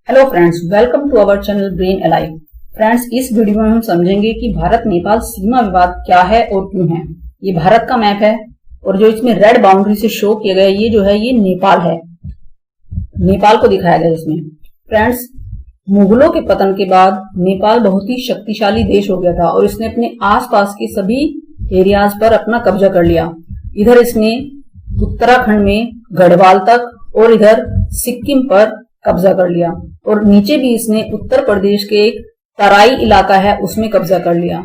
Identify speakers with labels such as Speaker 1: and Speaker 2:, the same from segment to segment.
Speaker 1: Hello friends, welcome to our channel brain alive. Friends, इस video में हम समझेंगे कि भारत नेपाल सीमा विवाद क्या है और क्यों है। ये भारत का मैप है और जो इसमें रेड बाउंड्री से शो किया गया ये जो है ये नेपाल है। नेपाल को दिखाया गया इसमें। फ्रेंड्स, मुगलों के पतन के बाद नेपाल बहुत ही शक्तिशाली देश हो गया था और इसने अपने आसपास के सभी एरियाज पर अपना कब्जा कर लिया। इधर इसने उत्तराखंड में गढ़वाल तक और इधर सिक्किम पर कब्जा कर लिया और नीचे भी इसने उत्तर प्रदेश के एक तराई इलाका है उसमें कब्जा कर लिया।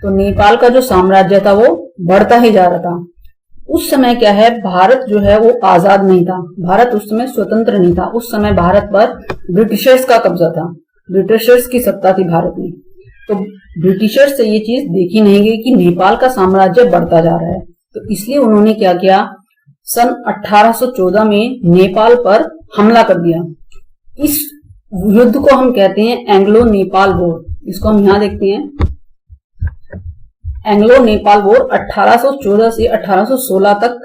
Speaker 1: तो नेपाल का जो साम्राज्य था वो बढ़ता ही जा रहा था। उस समय क्या है, भारत जो है वो आजाद नहीं था, भारत उस समय स्वतंत्र नहीं था। उस समय भारत पर ब्रिटिशर्स का कब्जा था, ब्रिटिशर्स की सत्ता थी भारत में। तो ब्रिटिशर्स से ये चीज देखी नहीं गई कि नेपाल का साम्राज्य बढ़ता जा रहा है। तो इसलिए उन्होंने क्या किया, सन 1814 में नेपाल पर हमला कर दिया। इस युद्ध को हम कहते हैं एंग्लो नेपाल वॉर। इसको हम यहां देखते हैं, एंग्लो नेपाल वॉर 1814 से 1816 तक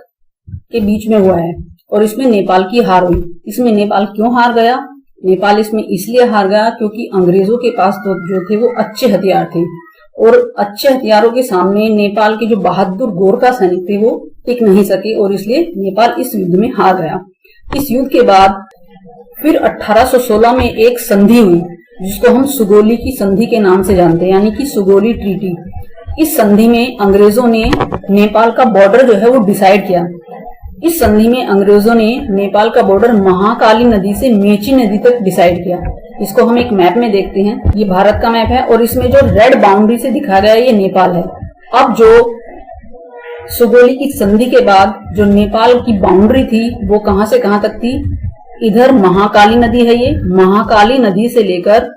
Speaker 1: के बीच में हुआ है और इसमें नेपाल की हार हुई। इसमें नेपाल क्यों हार गया? नेपाल इसमें इसलिए हार गया क्योंकि अंग्रेजों के पास तो जो थे वो अच्छे हथियार थे और अच्छे हथियारों के सामने नेपाल के जो बहादुर गोरखा सैनिक थे वो टिक नहीं सके और इसलिए नेपाल इस युद्ध में हार गया। इस युद्ध के बाद फिर 1816 में एक संधि हुई जिसको हम सुगोली की संधि के नाम से जानते हैं, यानी कि सुगोली ट्रीटी। इस संधि में अंग्रेजों ने नेपाल का बॉर्डर जो है वो डिसाइड किया। इस संधि में अंग्रेजों ने नेपाल का बॉर्डर महाकाली नदी से मेची नदी तक डिसाइड किया। इसको हम एक मैप में देखते हैं। ये भारत का मैप है और इसमें जो रेड बाउंड्री से दिखाया गया है ये नेपाल है। अब जो सुगोली की संधि के बाद जो नेपाल की बाउंड्री थी वो कहां से कहां तक थी, इधर महाकाली नदी है, ये महाकाली नदी से लेकर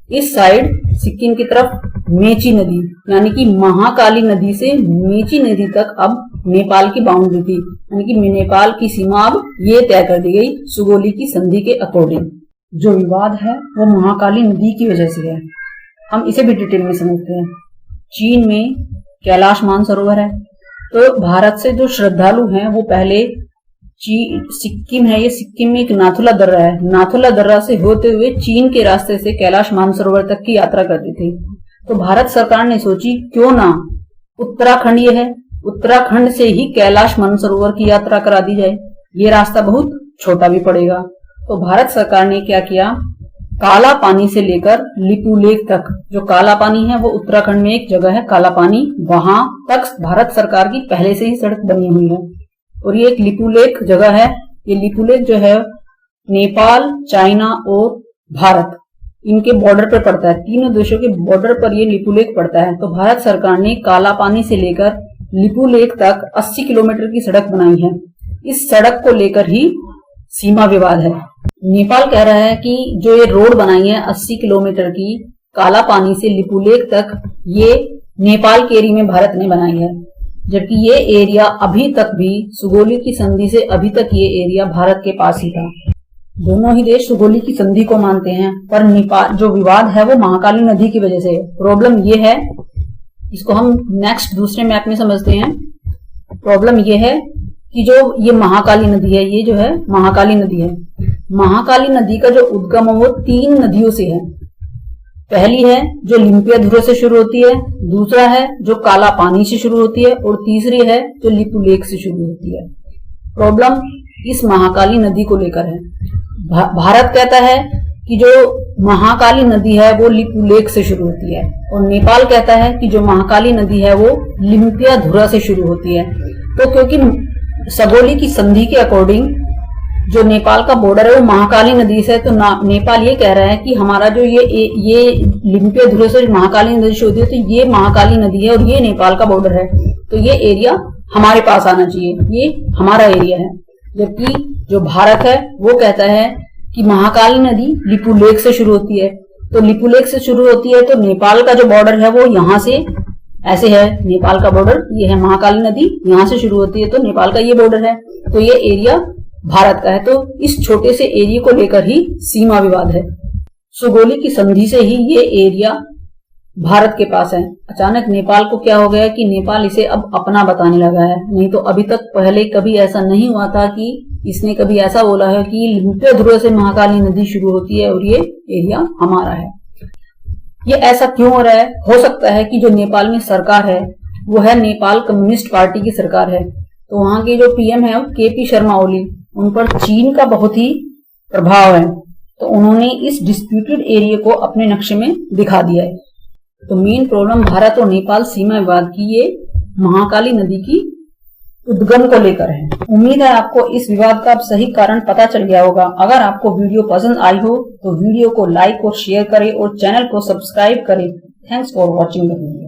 Speaker 1: इस साइड सिक्किम की तरफ मेची नदी, यानी कि महाकाली नदी से मेची नदी तक अब नेपाल की बाउंड्री थी, यानी कि नेपाल की सीमा अब ये तय कर दी गई सुगोली की संधि के अकॉर्डिंग। जो विवाद है वो महाकाली नदी की वजह से है। हम इसे भी डिटेल में समझते हैं। चीन में कैलाश मानसरोवर है, तो भारत से जो श्रद्धालु हैं वो पहले सिक्किम है, ये सिक्किम में एक नाथुला दर्रा है, नाथुला दर्रा से होते हुए चीन के रास्ते से कैलाश मानसरोवर तक की यात्रा करती थी। तो भारत सरकार ने सोची क्यों ना उत्तराखंड ये है, उत्तराखंड से ही कैलाश मानसरोवर की यात्रा करा दी जाए, ये रास्ता बहुत छोटा भी पड़ेगा। तो भारत सरकार ने क्या किया, काला पानी से लेकर लिपुलेख तक, जो काला पानी है वो उत्तराखंड में एक जगह है काला पानी, वहां तक भारत सरकार की पहले से ही सड़क बनी हुई है। और ये एक लिपुलेख जगह है। ये लिपुलेख जो है नेपाल, चाइना और भारत इनके बॉर्डर पर पड़ता है, तीनों देशों के बॉर्डर पर ये लिपुलेख पड़ता है। तो भारत सरकार ने काला पानी से लेकर लिपुलेख तक 80 किलोमीटर की सड़क बनाई है। इस सड़क को लेकर ही सीमा विवाद है। नेपाल कह रहा है कि जो ये रोड बनाई है 80 किलोमीटर की काला पानी से लिपुलेख तक, ये नेपाल के एरिया में भारत ने बनाई है, जबकि ये एरिया अभी तक भी सुगोली की संधि से अभी तक ये एरिया भारत के पास ही था। दोनों ही देश सुगोली की संधि को मानते हैं, पर नेपाल जो विवाद है वो महाकाली नदी की वजह से है। प्रॉब्लम ये है, इसको हम नेक्स्ट दूसरे मैप में समझते हैं। प्रॉब्लम ये है कि जो ये महाकाली नदी है, ये जो है महाकाली नदी है, महाकाली नदी का जो उद्गम है वो 3 नदियों से है। पहली है जो लिम्पियाधुरा से शुरू होती है, दूसरा है जो काला पानी से शुरू होती है और तीसरी है जो लिपुलेख से शुरू होती है। प्रॉब्लम इस महाकाली नदी को लेकर है। भारत कहता है कि जो महाकाली नदी है वो लिपुलेख से शुरू होती है और नेपाल कहता है कि जो महाकाली नदी है वो लिम्पियाधुरा से शुरू होती है। तो क्योंकि सुगोली की संधि के अकॉर्डिंग जो नेपाल का बॉर्डर है वो महाकाली नदी से, तो नेपाल ये कह रहा है कि हमारा जो ये लिम्पियाधुरा से महाकाली नदी से होती है, तो ये महाकाली नदी है और ये नेपाल का बॉर्डर है, तो ये एरिया हमारे पास आना चाहिए, ये हमारा एरिया है। जबकि जो भारत है वो कहता है कि महाकाली नदी लिपुलेख से शुरू होती है, तो लिपुलेख से शुरू होती है तो नेपाल का जो बॉर्डर है वो यहाँ से ऐसे है, नेपाल का बॉर्डर ये है, महाकाली नदी यहाँ से शुरू होती है तो नेपाल का ये बॉर्डर है, तो ये एरिया भारत का है। तो इस छोटे से एरिया को लेकर ही सीमा विवाद है। सुगोली की संधि से ही ये एरिया भारत के पास है। अचानक नेपाल को क्या हो गया कि नेपाल इसे अब अपना बताने लगा है। नहीं तो अभी तक पहले कभी ऐसा नहीं हुआ था कि इसने कभी ऐसा बोला है कि लिम्पे ध्रुव से महाकाली नदी शुरू होती है और ये एरिया हमारा है। ये ऐसा क्यों हो रहा है? हो सकता है कि जो नेपाल में सरकार है वो है नेपाल कम्युनिस्ट पार्टी की सरकार है, तो वहां के जो पीएम है केपी शर्मा ओली, उन पर चीन का बहुत ही प्रभाव है, तो उन्होंने इस डिस्प्यूटेड एरिया को अपने नक्शे में दिखा दिया है। तो मेन प्रॉब्लम भारत और नेपाल सीमा विवाद की ये महाकाली नदी की उद्गम को लेकर है। उम्मीद है आपको इस विवाद का अब सही कारण पता चल गया होगा। अगर आपको वीडियो पसंद आई हो तो वीडियो को लाइक और शेयर करें और चैनल को सब्सक्राइब करें। Thanks for watching the video.